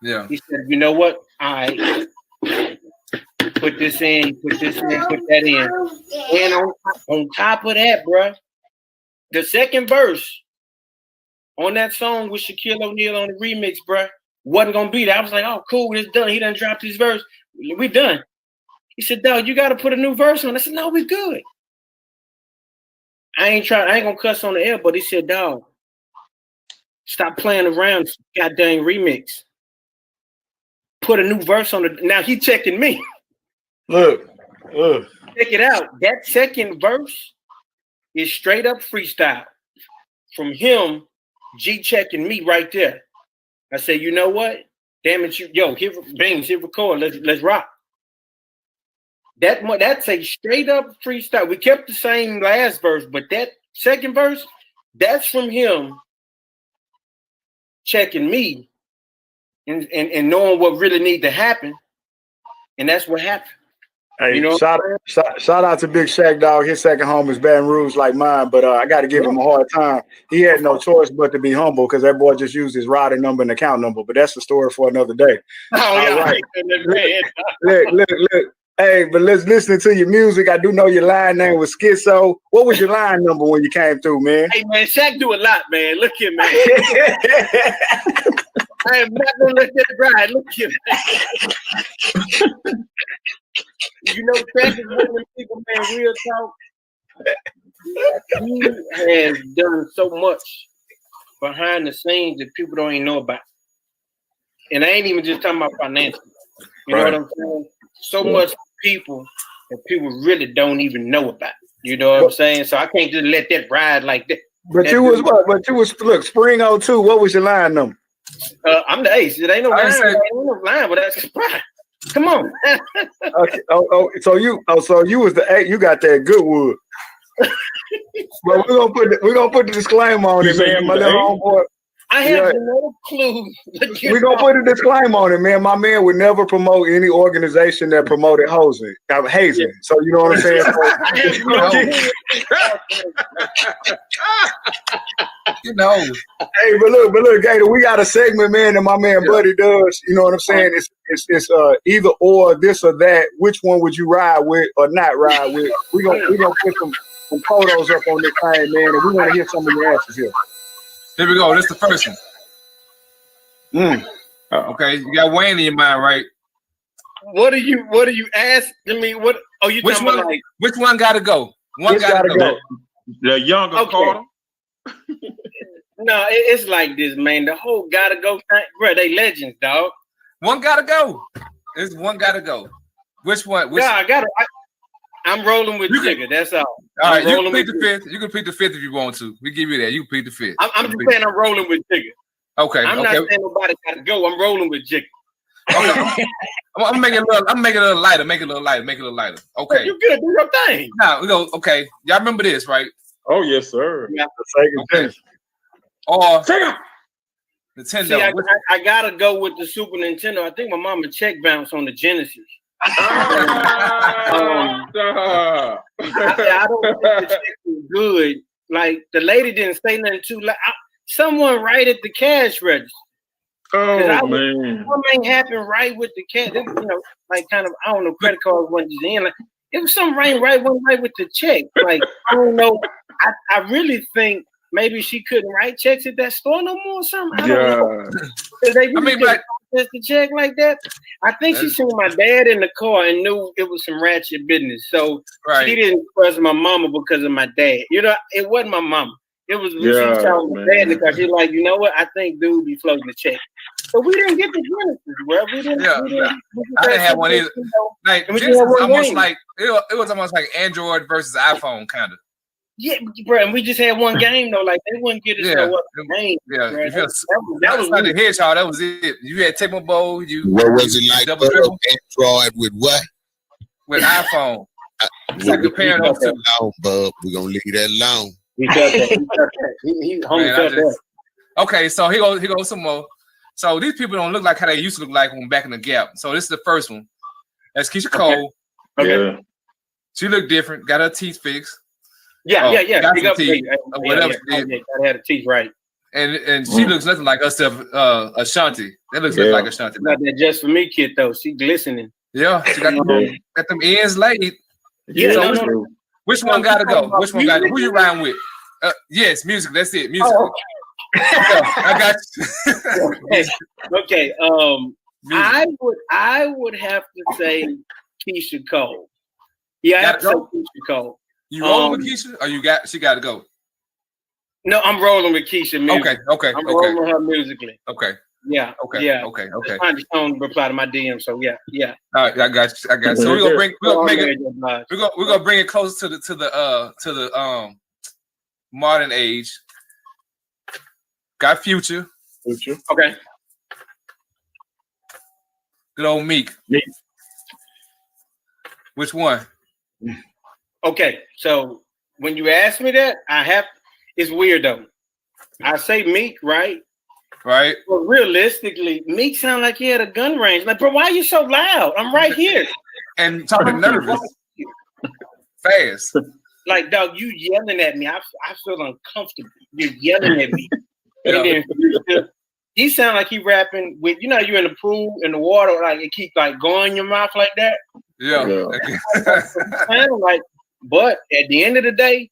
Yeah. He said, you know what? I put this in, put that in. And on top of that, bro, the second verse on that song with Shaquille O'Neal on the remix, bro, wasn't going to be there. I was like, oh, cool, it's done. He done dropped his verse. We done. He said, dog, you got to put a new verse on. I said, no, we good. I ain't going to cuss on the air, but he said, dog, stop playing around, goddamn remix. Put a new verse on it. Now he checking me. Look. Check it out. That second verse is straight up freestyle. From him, G checking me right there. I say, you know what? Damn it, hit record. Let's rock. That's a straight up freestyle. We kept the same last verse, but that second verse, that's from him checking me and knowing what really need to happen. And that's what happened. Hey, you know, shout out to Big Shaq, dog. His second home is Baton Rouge like mine, but I got to give him a hard time. He had no choice but to be humble because that boy just used his routing number and account number. But that's the story for another day. Oh, yeah. Right. Look. Hey, but let's listen to your music. I do know your line name was Schizo. What was your line number when you came through, man? Hey, man, Shaq do a lot, man. Look here, man. I am not going to let that ride. Look here, man. You know, Shaq is one of them people, man, real talk. He has done so much behind the scenes that people don't even know about. And I ain't even just talking about financial. You know what I'm saying? So much people that people really don't even know about. You know what I'm saying? So I can't just let that ride like that. But you was what? But you was look, Spring 02. What was your line number? I'm the ace. It ain't no line, but that's a surprise. Come on. Okay. So you was the eight. You got that good wood. But we're gonna put the disclaimer on it, man. My little homeboy. I have no clue. We're gonna put a disclaimer on it, man. My man would never promote any organization that promoted hazing. So you know what I'm saying? You know. Hey, but look, Gator, we got a segment, man, that my man Buddy does. You know what I'm saying? It's either or, this or that. Which one would you ride with or not ride with? We gonna put some photos up on this thing, man, and we want to hear some of your answers here. Here we go. This is the first one. Okay, you got Wayne in your mind, right? What do you ask? I mean, what? Oh, you which talking one? About like, which one got to go? One got to go. The younger Carter. No, it's like this, man. The whole gotta go thing, bro. They legends, dog. One got to go. It's one got to go. Which one? I got it. I'm rolling with Jigga. That's all. All right, you can plead the fifth. You can plead the fifth if you want to. We give you that. You can plead the fifth. I'm just saying I'm rolling with Jigga. Okay. I'm not saying nobody got to go. I'm rolling with Jigga. Okay. I'm making it a little lighter. Make it a little lighter. Okay. You gotta do your thing. Now we go. Okay. Y'all remember this, right? Oh yes, sir. Yeah. Okay. Or Nintendo. See, I gotta go with the Super Nintendo. I think my mama check bounced on the Genesis. I don't think the check was good. Like the lady didn't say nothing too loud. Someone right at the cash register. Oh man, something happened right with the cash. You know, like kind of I don't know. Credit cards went just in. Like it was something right with the check. Like I don't know. I really think maybe she couldn't write checks at that store no more or something. I don't know. They really process the check like that. I think she seen my dad in the car and knew it was some ratchet business. So she didn't trust my mama because of my dad. You know, it wasn't my mama. It was she was telling my dad in the car. She's like, you know what? I think dude be floating the check. So we didn't get the Genesis, bro. We didn't I didn't have one either. Like Genesis was almost like it was almost like Android versus iPhone kind of. Yeah, bro, and we just had one game though. Like they wouldn't get us no other game. Yeah, bro. That was like the Hedgehog. That was it. You had Tecmo Bowl. What was it like? Android with what? With iPhone. It's like comparing those two. No, bub, we're gonna leave that alone. He felt that. He felt that. Okay, so he goes some more. So these people don't look like how they used to look like when back in the Gap. So this is the first one. That's Keisha Cole. Okay. She looked different. Got her teeth fixed. Yeah. Got some teeth. Whatever. Gotta have the teeth right. And she looks nothing like herself. Ashanti. That looks nothing like Ashanti. Not that Just For Me kid though. She glistening. Yeah. She got them ends laid. Yeah. So which one got to go? Which one got? Who you riding with? Yes, music. That's it. Music. Oh. I got you. Okay. I would have to say Keisha Cole. Yeah, I have to say Keisha Cole. You rolling with Keisha, or she got to go? No, I'm rolling with Keisha musically. Okay. I'm rolling with her musically. Okay. Yeah. Okay. Yeah. Okay. Trying to reply to my DM. So yeah. All right, I got you. So we're gonna bring it closer to the modern age. Got Future. Okay. Good old Meek. Which one? Okay, so when you ask me that, it's weird though. I say Meek, right? Right. But realistically, Meek sound like he had a gun range. Like, bro, why are you so loud? I'm right here. And talking nervous. Fast. Like, dog, you yelling at me. I feel uncomfortable. You're yelling at me. And then he sound like he rapping with, you're in the pool, in the water, like it keep like going in your mouth like that. Yeah. Like, but at the end of the day,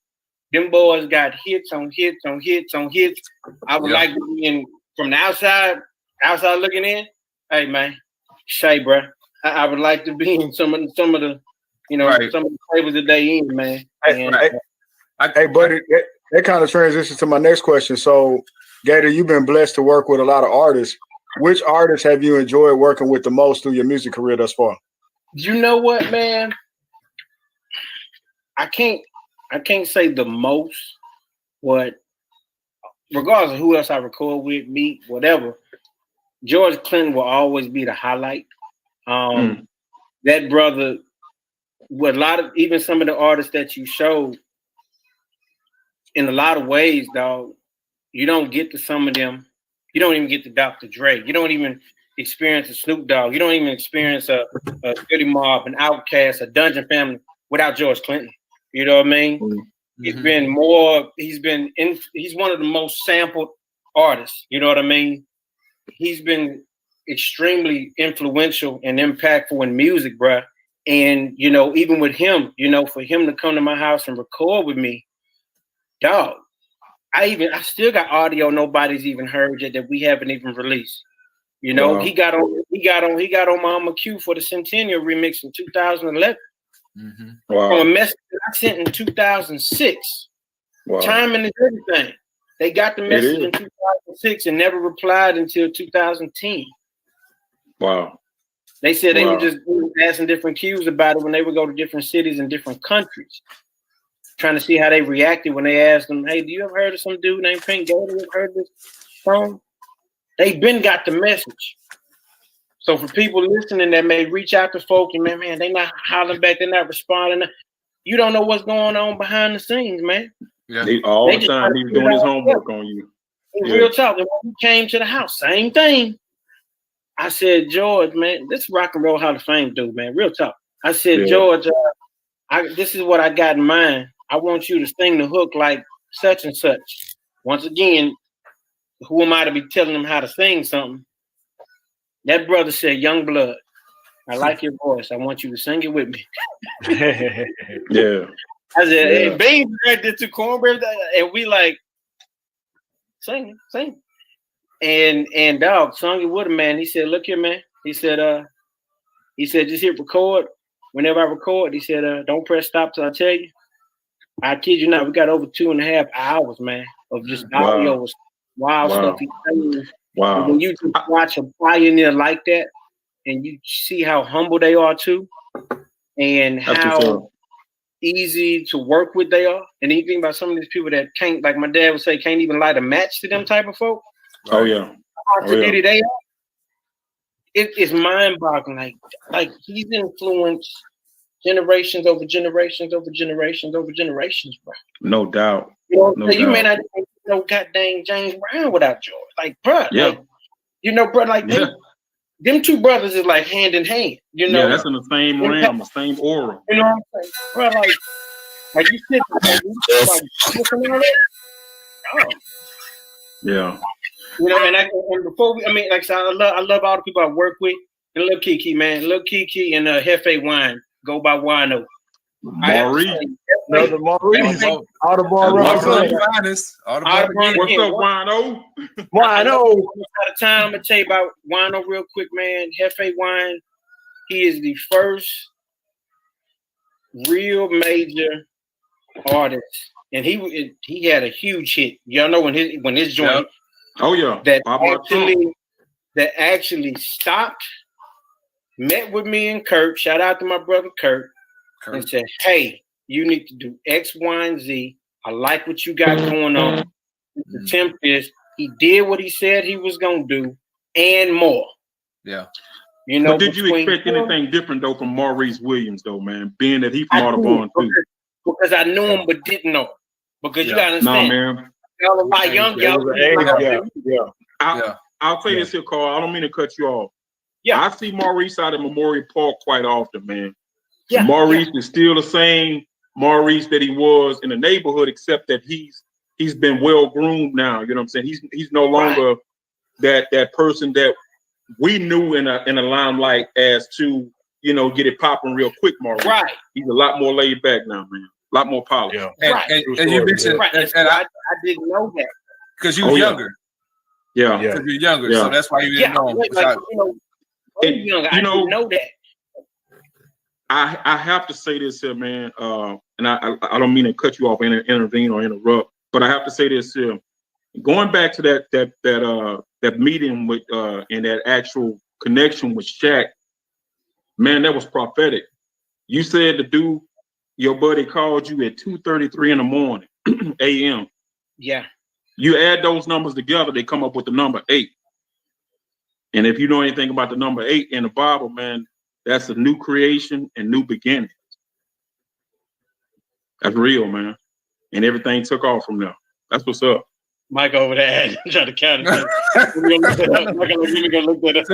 them boys got hits on hits on hits on hits. I would like to be in from the outside looking in. Hey man, Shay, bro. I would like to be in some of the some of the flavors that they in, man. Hey, buddy, that kind of transitions to my next question. So, Gator, you've been blessed to work with a lot of artists. Which artists have you enjoyed working with the most through your music career thus far? You know what, man? I can't say the most, but regardless of who else I record with, me, whatever, George Clinton will always be the highlight. That brother, with even some of the artists that you showed, in a lot of ways, dog, you don't get to some of them. You don't even get to Dr. Dre. You don't even experience a Snoop Dogg. You don't even experience a Dirty Mob, an Outkast, a Dungeon Family without George Clinton. You know what I mean? Mm-hmm. He's one of the most sampled artists. You know what I mean? He's been extremely influential and impactful in music, bruh. And, even with him, for him to come to my house and record with me, dog, I still got audio nobody's even heard yet that we haven't even released. Wow. He got on Mama Q for the Centennial remix in 2011. Mm-hmm. Wow. From a message that I sent in 2006. Wow. Timing is everything. They got the message in 2006 and never replied until 2010. Wow. They said they were just asking different cues about it when they would go to different cities and different countries, trying to see how they reacted when they asked them, hey, do you ever heard of some dude named Pinc Gator? You ever heard this song? They been got the message. So for people listening that may reach out to folk and man, they not hollering back, they're not responding. You don't know what's going on behind the scenes, man. Yeah, all the time he's doing his homework on you. Real talk. And when we came to the house, same thing. I said, George, man, this Rock and Roll Hall of Fame dude, man. Real talk. I said, George, this is what I got in mind. I want you to sing the hook like such and such. Once again, who am I to be telling them how to sing something? That brother said, Young Blood, I like your voice. I want you to sing it with me. Yeah. I said, hey, Bean directed to Cornbread, and we like, sing. And dog sung it with him, man. He said, look here, man. He said, just hit record. Whenever I record, he said, don't press stop till I tell you. I kid you not, we got over 2.5 hours, man, of just audio, wild stuff he sang Wow. And when you just watch a pioneer like that, and you see how humble they are too, and how easy to work with they are, and you think about some of these people that can't, like my dad would say, can't even light a match to them type of folk. Oh yeah. They are. It is mind-boggling. Like he's influenced generations over generations over generations over generations, bro. No doubt. You know, you may not know goddamn James Brown without George. Like, bro, like, you know, bro, like them two brothers is like hand in hand. You know, that's in the same realm, the same aura. You know what I'm saying, bro? Like you sit like looking at it. Oh. Yeah. You know, and before we, I mean, like I said, I love all the people I work with. And Lil Kiki, man, Lil Kiki and Hefe Wine go by Wino. Maurice. Another Maurice. Audubon. What's up, Wino? Wino. Out of time, I'm gonna tell you about Wino real quick, man. Hefe Wine. He is the first real major artist, and he had a huge hit. Y'all know when his joint. Yep. Oh yeah. That actually stopped, met with me and Kurt. Shout out to my brother Kurt. And said, "Hey, you need to do X, Y, and Z. I like what you got going on. The attempt is he did what he said he was gonna do and more." Yeah. You know, but did you expect anything different though from Maurice Williams though, man? Being that he from Audubon too. Because I knew him but didn't know him. Because you gotta understand. No, man. Y'all a lot young, I'll say this here, Carl. I don't mean to cut you off. Yeah. I see Maurice out at Memorial Park quite often, man. Yeah. Maurice is still the same Maurice that he was in the neighborhood, except that he's been well groomed now. You know what I'm saying? He's no longer that person that we knew in a limelight as to, you know, get it popping real quick, Maurice. Right. He's a lot more laid back now, man. A lot more polished. Yeah. And you mentioned, and I didn't know that because you were younger. Yeah, because you're younger, so that's why you didn't know him. I didn't know that. I have to say this here, man, and I don't mean to cut you off, intervene or interrupt, but I have to say this here. Going back to that meeting with and that actual connection with Shaq, man, that was prophetic. You said the dude, your buddy called you at 2:33 in the morning, a.m. Yeah. You add those numbers together, they come up with the number 8. And if you know anything about the number 8 in the Bible, man, that's a new creation and new beginning. That's real, man. And everything took off from there. That's what's up. Mike over there trying to count it. We're gonna look that up.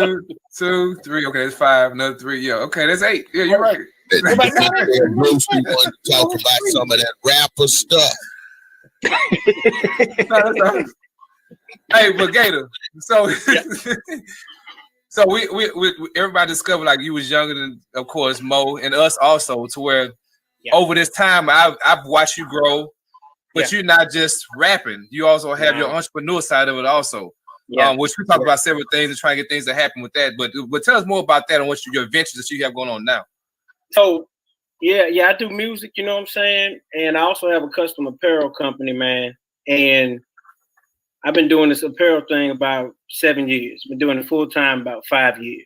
2, 3. Okay, that's 5. Another 3. Yeah. Okay, that's 8. Yeah, you're right. Bruce, we want to talk about some of that rapper stuff. Hey, but Gator. So, so we everybody discovered like you was younger than, of course, Mo and us also, to where over this time I've watched you grow, but you're not just rapping. You also have your entrepreneur side of it also. Which we talk about several things and trying to get things to happen with that. But tell us more about that and what your ventures that you have going on now. So I do music, you know what I'm saying? And I also have a custom apparel company, man. And I've been doing this apparel thing about 7 years. Been doing it full time about 5 years.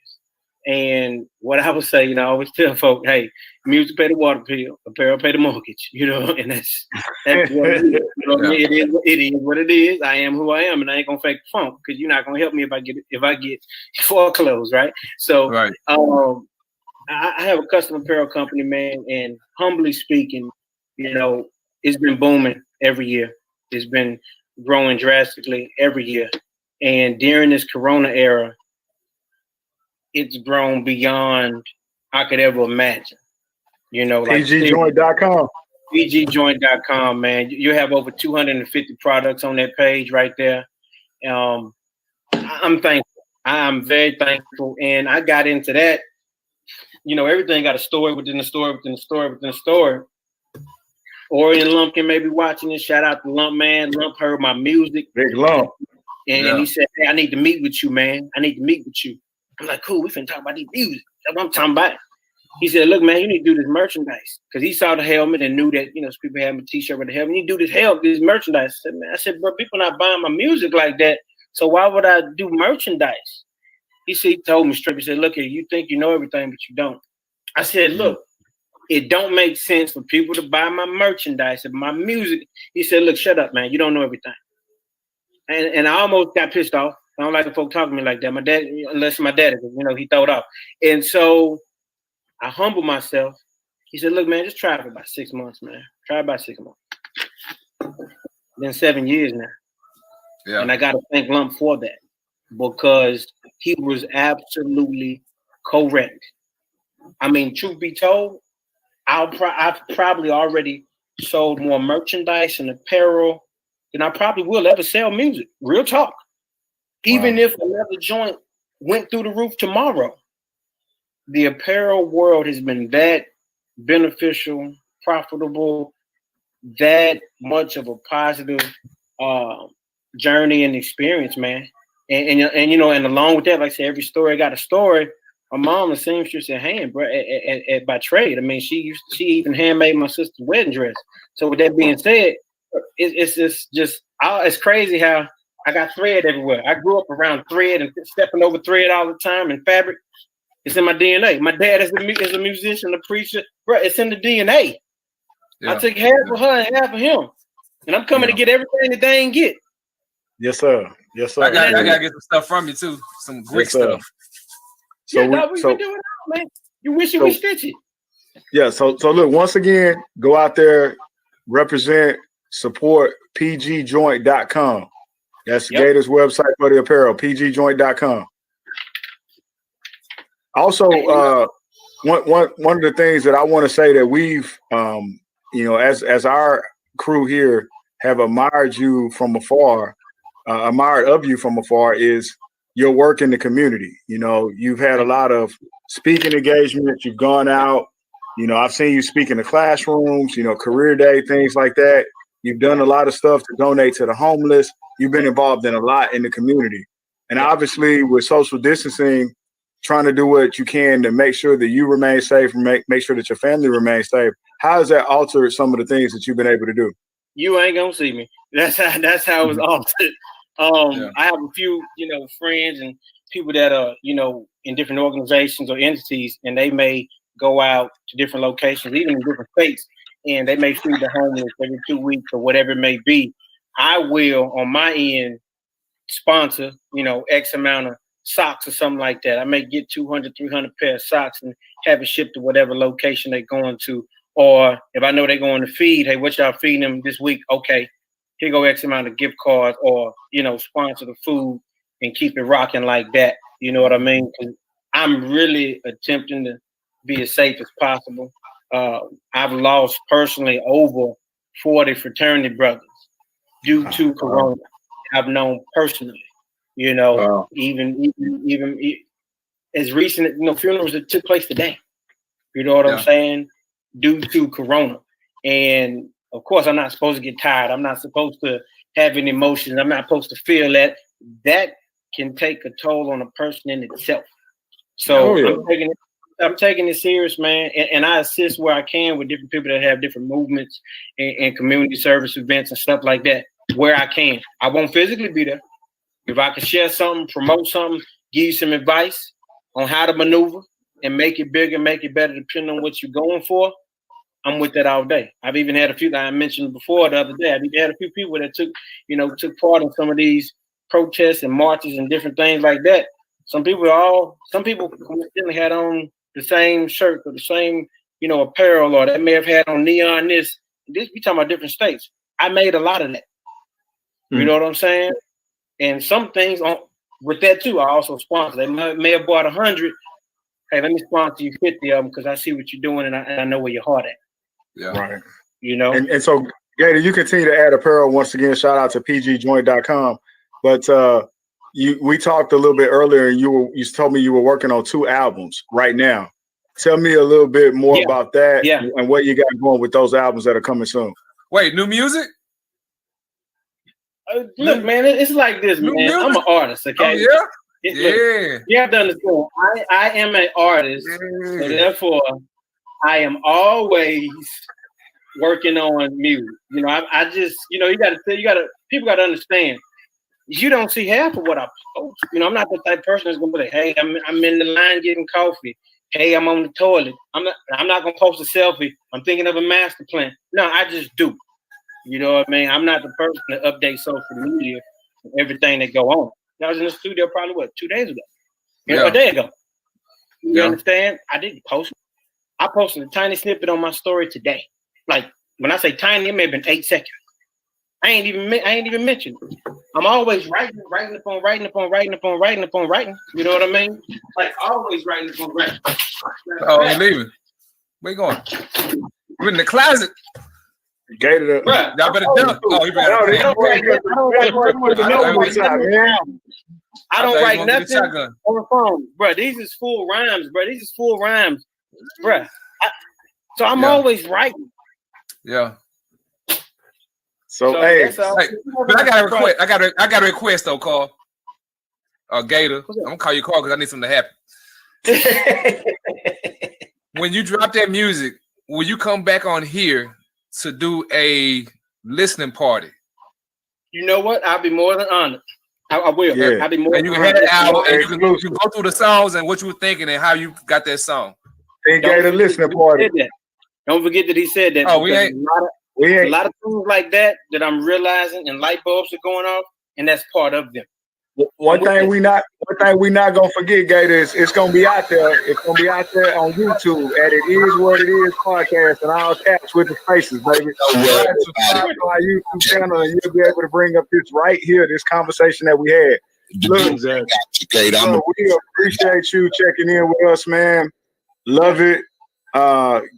And what I would say, you know, I always tell folk, hey, music pay the water bill, apparel pay the mortgage, you know, and that's what it is. You know what I mean? It is what it is. I am who I am, and I ain't gonna fake the funk because you're not gonna help me if I get foreclosed, right? So I have a custom apparel company, man, and humbly speaking, you know, it's been booming every year. It's been growing drastically every year. And during this Corona era, it's grown beyond I could ever imagine. You know, like PGJoint.com. PGJoint.com, man. You have over 250 products on that page right there. I'm thankful. I'm very thankful. And I got into that. You know, everything got a story within the story, within the story, within the story. Orion Lumpkin may be watching this. Shout out to Lump, man. Lump heard my music. Big Lump. And he said, hey, I need to meet with you, man. I need to meet with you. I'm like, cool, we finna talk about these music. That's what I'm talking about. He said, look, man, you need to do this merchandise. Because he saw the helmet and knew that, you know, people having a t-shirt with the helmet. You do this merchandise. I said, bro, people not buying my music like that. So why would I do merchandise? He told me straight. He said, look, you think you know everything, but you don't. I said, look, it don't make sense for people to buy my merchandise and my music. He said, look, shut up, man. You don't know everything. And I almost got pissed off. I don't like the folk talking to me like that. My dad, unless my dad, he throw it off. And so I humbled myself. He said, look, man, just try it for about 6 months, man. Try about 6 months. Been 7 years now. Yeah. And I got to thank Lump for that because he was absolutely correct. I mean, truth be told, I've probably already sold more merchandise and apparel than I probably will ever sell music. Real talk. Even if another joint went through the roof tomorrow, the apparel world has been that beneficial, profitable, that much of a positive journey and experience, man. And along with that, like I said, every story got a story. My mom, the seamstress at hand, by trade. I mean, she even handmade my sister's wedding dress. So with that being said, it's crazy how I got thread everywhere. I grew up around thread and stepping over thread all the time and fabric. It's in my DNA. My dad is a musician, a preacher. Bro, it's in the DNA. Yeah. I took half of her and half of him. And I'm coming to get everything that they ain't get. Yes, sir. Yes, sir. I gotta get some stuff from you too. Some Greek stuff. So we can do it all, man. You wish you would stitch it. Yeah, so look, once again, go out there, represent, support pgjoint.com. That's Gator's website for the apparel, pgjoint.com. Also, one of the things that I want to say that we've, as our crew here have admired you from afar, is your work in the community. You've had a lot of speaking engagements. You've gone out. I've seen you speak in the classrooms, career day, things like that. You've done a lot of stuff to donate to the homeless. You've been involved in a lot in the community. And obviously with social distancing, trying to do what you can to make sure that you remain safe and make sure that your family remains safe. How has that altered some of the things that you've been able to do? You ain't gonna see me. That's how it was altered. I have a few, friends and people that are, in different organizations or entities, and they may go out to different locations, even in different states, and they may feed the homeless every 2 weeks or whatever it may be. I will, on my end, sponsor, X amount of socks or something like that. I may get 200, 300 pair of socks and have it shipped to whatever location they're going to. Or if I know they're going to feed, hey, what y'all feeding them this week? Okay, here go X amount of gift cards, or, sponsor the food and keep it rocking like that. You know what I mean? 'Cause I'm really attempting to be as safe as possible. I've lost personally over 40 fraternity brothers due to Corona. I've known personally, even as recent, funerals that took place today. You know what I'm saying? Due to Corona. And of course, I'm not supposed to get tired. I'm not supposed to have any emotions. I'm not supposed to feel that. That can take a toll on a person in itself. So I'm taking it serious, man. And I assist where I can with different people that have different movements and community service events and stuff like that, where I can. I won't physically be there. If I can share something, promote something, give you some advice on how to maneuver and make it bigger, make it better, depending on what you're going for, I'm with that all day. I've even had a few that I mentioned before the other day. I've even had a few people that took part in some of these protests and marches and different things like that. Some people coincidentally had on the same shirt or the same, apparel, or they may have had on neon this. We talking about different states. I made a lot of that. You know what I'm saying? And some things with that too, I also sponsor. They may have bought 100. Hey, let me sponsor you 50 of them because I see what you're doing and I know where your heart at. Yeah. Right. And so, Gator, you continue to add apparel. Once again, shout out to pgjoint.com. But we talked a little bit earlier, and you told me you were working on 2 albums right now. Tell me a little bit more about that and what you got going with those albums that are coming soon. Wait, new music? Look, man, it's like this, man. Music? I'm an artist, okay? Oh, yeah? Look, you have to understand, I am an artist, so therefore I am always working on music. I just, people got to understand. you don't see half of what I post. You know, I'm not the type of person that's gonna be like, hey, I'm in the line getting coffee. Hey, I'm on the toilet. I'm not gonna post a selfie. I'm thinking of a master plan. No, I just do. You know what I mean? I'm not the person to update social media and everything that go on. I was in the studio probably 2 days ago. A day ago. You understand? I didn't post. I posted a tiny snippet on my story today. Like when I say tiny, it may have been 8 seconds. I ain't even mentioned it. I'm always writing. You know what I mean? Like always writing. Oh, you leaving? Where you going? We're in the closet. Gator up. Y'all better duck. Oh, you better. I don't write nothing on the phone, bro. These is full rhymes, bro. So I'm always writing. Yeah. So hey, but I got a request. I got a request though, Carl. Gator. I'm gonna call you Carl because I need something to happen. When you drop that music, will you come back on here to do a listening party? You know what? I'll be more than honored. I will. Yeah. I'll be more. And you can head out and you can go through the songs and what you were thinking and how you got that song. Pinc Gator listening party. Don't forget that he said that. Oh, we ain't. A lot of things like that I'm realizing, and light bulbs are going off, and that's part of them. One thing we not gonna forget, Gator, is it's gonna be out there. It's gonna be out there on YouTube at It Is What It Is podcast and all caps with the faces, baby. Subscribe to our YouTube channel, and you'll be able to bring up this right here, this conversation that we had. Look, we appreciate you checking in with us, man. Love it.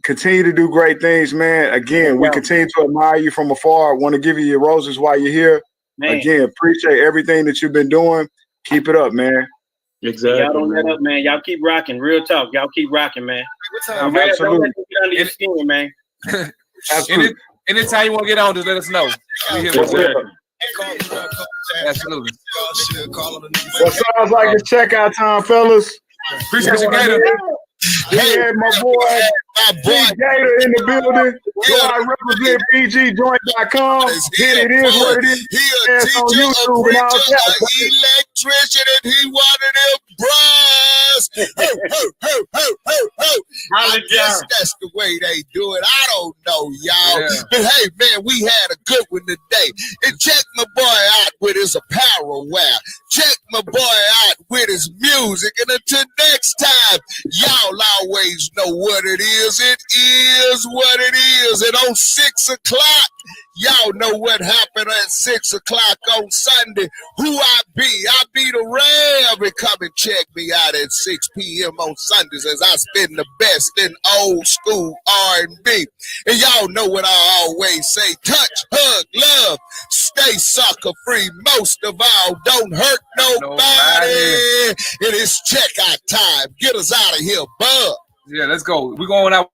Continue to do great things, man. Again, we continue to admire you from afar. Want to give you your roses while you're here. Man. Again, appreciate everything that you've been doing. Keep it up, man. Exactly. Y'all don't let up, man. Y'all keep rocking. Real talk. Y'all keep rocking, man. Absolutely. Don't let them get under your skin, man. Absolutely. Anytime you want to get on, just let us know. Absolutely. Well, sounds like it's checkout time, fellas. Appreciate you, Gator. Yeah, my boy Pinc Gator in the building. I represent PGJoint.com. It is what it is. It's on YouTube and all that. Electrician, and he wanted them bras. I guess that's the way they do it. I don't know, y'all. Yeah. But hey, man, we had a good one today. And check my boy out with his apparel wear. Check my boy out with his music. And until next time, y'all always know what it is. It is what it is. And on 6 o'clock, y'all know what happened at 6 o'clock on Sunday. Who I be? I be the Rev. And come and check me out at 6 p.m. on Sundays as I spin the best in old school R&B. And y'all know what I always say. Touch, hug, love. Stay sucker free. Most of all, don't hurt nobody. It is checkout time. Get us out of here, bud. Yeah, let's go. We're going out.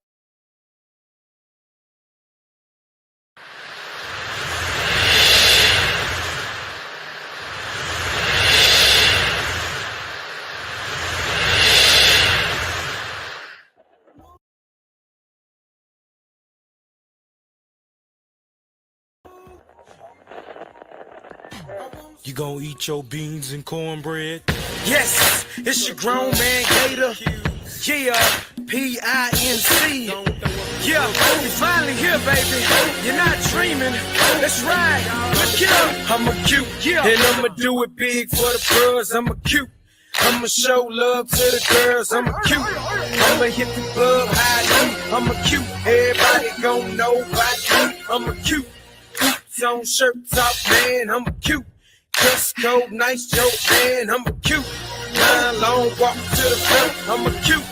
You gonna eat your beans and cornbread? Yes, it's your grown man Gator. Yeah, P-I-N-C. Yeah, you finally here, baby. You're not dreaming. That's right. Look here. I'm a cute, and I'ma do it big for the bros. I'm a cute. I'ma show love to the girls. I'm a cute. I'ma hit the club high. I'm a cute. Everybody gon' know about me. I'm a cute. Boots on, shirts off, man. I'm a cute. Dress code, nice joke, man. I'm a cute. 9 long walk to the front. I'm a cute.